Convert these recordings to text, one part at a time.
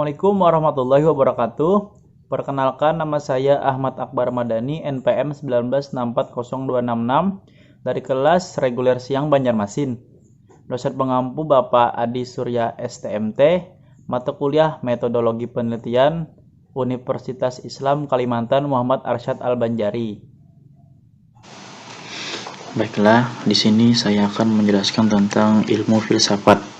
Assalamualaikum warahmatullahi wabarakatuh. Perkenalkan, nama saya Ahmad Akbar Madani, NPM 19640266 dari kelas reguler siang Banjarmasin. Dosen pengampu Bapak Adi Surya STMT, mata kuliah Metodologi Penelitian, Universitas Islam Kalimantan Muhammad Arsyad Al-Banjari. Baiklah, di sini saya akan menjelaskan tentang ilmu filsafat.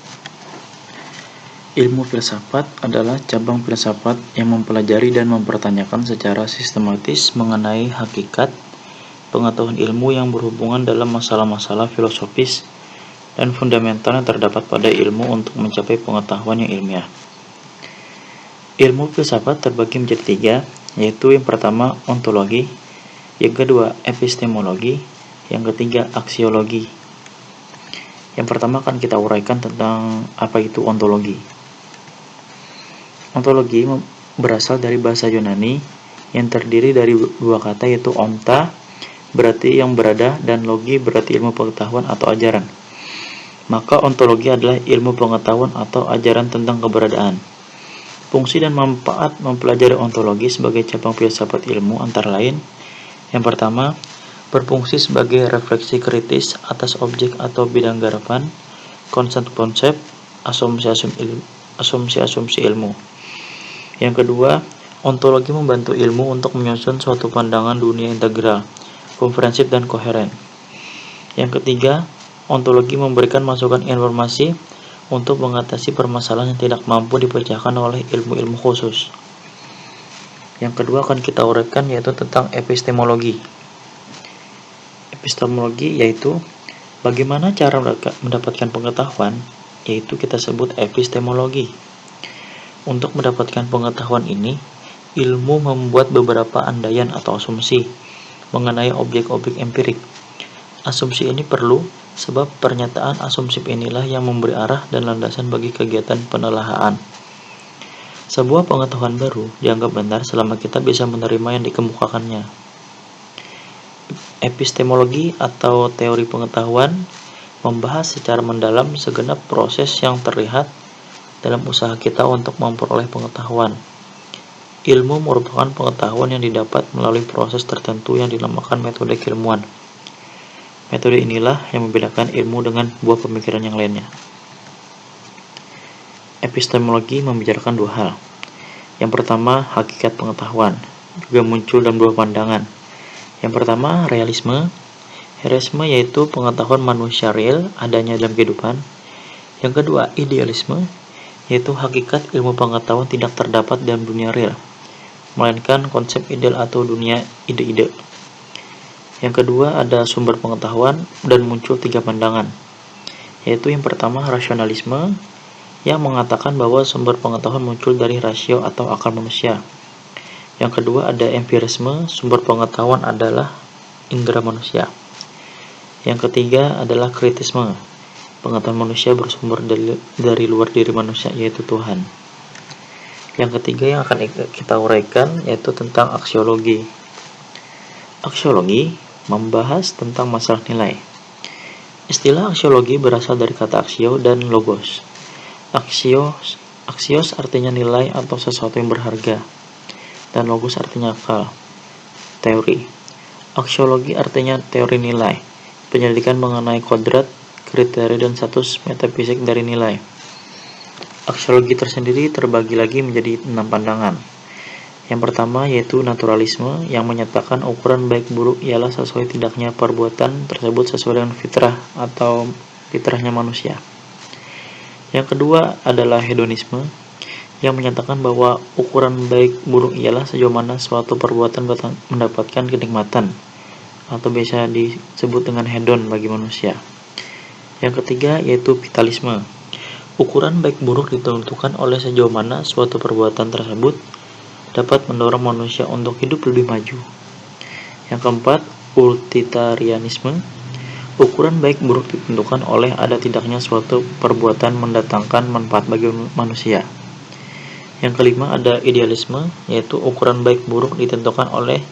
Ilmu filsafat adalah cabang filsafat yang mempelajari dan mempertanyakan secara sistematis mengenai hakikat, pengetahuan ilmu yang berhubungan dalam masalah-masalah filosofis dan fundamental yang terdapat pada ilmu untuk mencapai pengetahuan yang ilmiah. Ilmu filsafat terbagi menjadi tiga, yaitu yang pertama ontologi, yang kedua epistemologi, yang ketiga aksiologi. Yang pertama akan kita uraikan tentang apa itu ontologi. Ontologi berasal dari bahasa Yunani yang terdiri dari dua kata, yaitu onta berarti yang berada dan logi berarti ilmu pengetahuan atau ajaran. Maka ontologi adalah ilmu pengetahuan atau ajaran tentang keberadaan. Fungsi dan manfaat mempelajari ontologi sebagai cabang filsafat ilmu antara lain: yang pertama, berfungsi sebagai refleksi kritis atas objek atau bidang garapan, konsep-konsep, asumsi-asumsi ilmu. Yang kedua, ontologi membantu ilmu untuk menyusun suatu pandangan dunia integral, komprehensif dan koheren. Yang ketiga, ontologi memberikan masukan informasi untuk mengatasi permasalahan yang tidak mampu dipecahkan oleh ilmu-ilmu khusus. Yang kedua akan kita uraikan yaitu tentang epistemologi. Epistemologi yaitu bagaimana cara mendapatkan pengetahuan, yaitu kita sebut epistemologi. Untuk mendapatkan pengetahuan ini, ilmu membuat beberapa andaian atau asumsi mengenai objek-objek empirik. Asumsi ini perlu sebab pernyataan asumsi inilah yang memberi arah dan landasan bagi kegiatan penelaahan. Sebuah pengetahuan baru dianggap benar selama kita bisa menerima yang dikemukakannya. Epistemologi atau teori pengetahuan membahas secara mendalam segenap proses yang terlihat dalam usaha kita untuk memperoleh pengetahuan. Ilmu merupakan pengetahuan yang didapat melalui proses tertentu yang dinamakan metode keilmuan. Metode inilah yang membedakan ilmu dengan buah pemikiran yang lainnya. Epistemologi membicarakan dua hal. Yang pertama, hakikat pengetahuan, juga muncul dalam dua pandangan. Yang pertama, realisme. Realisme yaitu pengetahuan manusia real adanya dalam kehidupan. Yang kedua, idealisme, yaitu hakikat ilmu pengetahuan tidak terdapat dalam dunia real, melainkan konsep ideal atau dunia ide-ide. Yang kedua, ada sumber pengetahuan dan muncul tiga pandangan, yaitu yang pertama, rasionalisme, yang mengatakan bahwa sumber pengetahuan muncul dari rasio atau akal manusia. Yang kedua, ada empirisme, sumber pengetahuan adalah indera manusia. Yang ketiga adalah kritisme, pengetahuan manusia bersumber dari luar diri manusia, yaitu Tuhan. Yang ketiga yang akan kita uraikan yaitu tentang aksiologi. Aksiologi membahas tentang masalah nilai. Istilah aksiologi berasal dari kata aksio dan logos. Aksios artinya nilai atau sesuatu yang berharga, dan logos artinya akal, teori. Aksiologi artinya teori nilai, penyelidikan mengenai kodrat, kriteria dan status metafisik dari nilai. Aksiologi tersendiri terbagi lagi menjadi 6 pandangan. Yang pertama yaitu naturalisme, yang menyatakan ukuran baik buruk ialah sesuai tidaknya perbuatan tersebut sesuai dengan fitrah atau fitrahnya manusia. Yang kedua adalah hedonisme, yang menyatakan bahwa ukuran baik buruk ialah sejauh mana suatu perbuatan mendapatkan kenikmatan atau biasa disebut dengan hedon bagi manusia. Yang ketiga yaitu vitalisme. Ukuran baik buruk ditentukan oleh sejauh mana suatu perbuatan tersebut dapat mendorong manusia untuk hidup lebih maju. Yang keempat, utilitarianisme. Ukuran baik buruk ditentukan oleh ada tidaknya suatu perbuatan mendatangkan manfaat bagi manusia. Yang kelima ada idealisme, yaitu ukuran baik buruk ditentukan oleh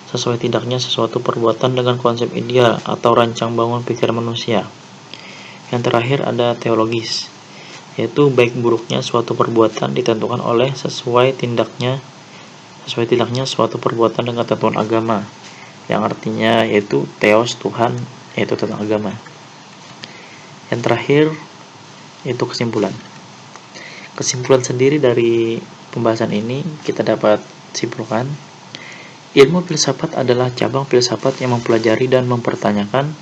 sesuai tidaknya sesuatu perbuatan dengan konsep ideal atau rancang bangun pikiran manusia. Yang terakhir ada teologis, yaitu baik buruknya suatu perbuatan ditentukan oleh sesuai tidaknya suatu perbuatan dengan ketentuan agama, yang artinya yaitu theos Tuhan, yaitu tentang agama. Yang terakhir itu kesimpulan. Kesimpulan sendiri dari pembahasan ini kita dapat simpulkan, ilmu filsafat adalah cabang filsafat yang mempelajari dan mempertanyakan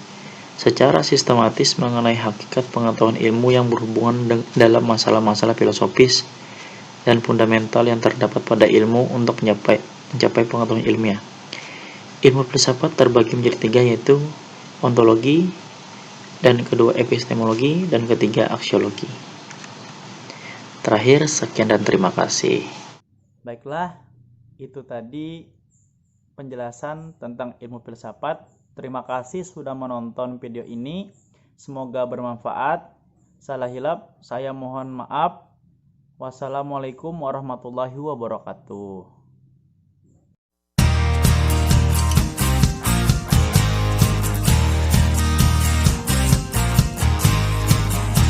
secara sistematis mengenai hakikat pengetahuan ilmu yang berhubungan dalam masalah-masalah filosofis dan fundamental yang terdapat pada ilmu untuk mencapai pengetahuan ilmiah. Ilmu filsafat terbagi menjadi 3, yaitu ontologi, dan kedua epistemologi, dan ketiga aksiologi. Terakhir, sekian dan terima kasih. Baiklah, itu tadi penjelasan tentang ilmu filsafat. Terima kasih sudah menonton video ini. Semoga bermanfaat. Salah hilap, saya mohon maaf. Wassalamualaikum warahmatullahi wabarakatuh.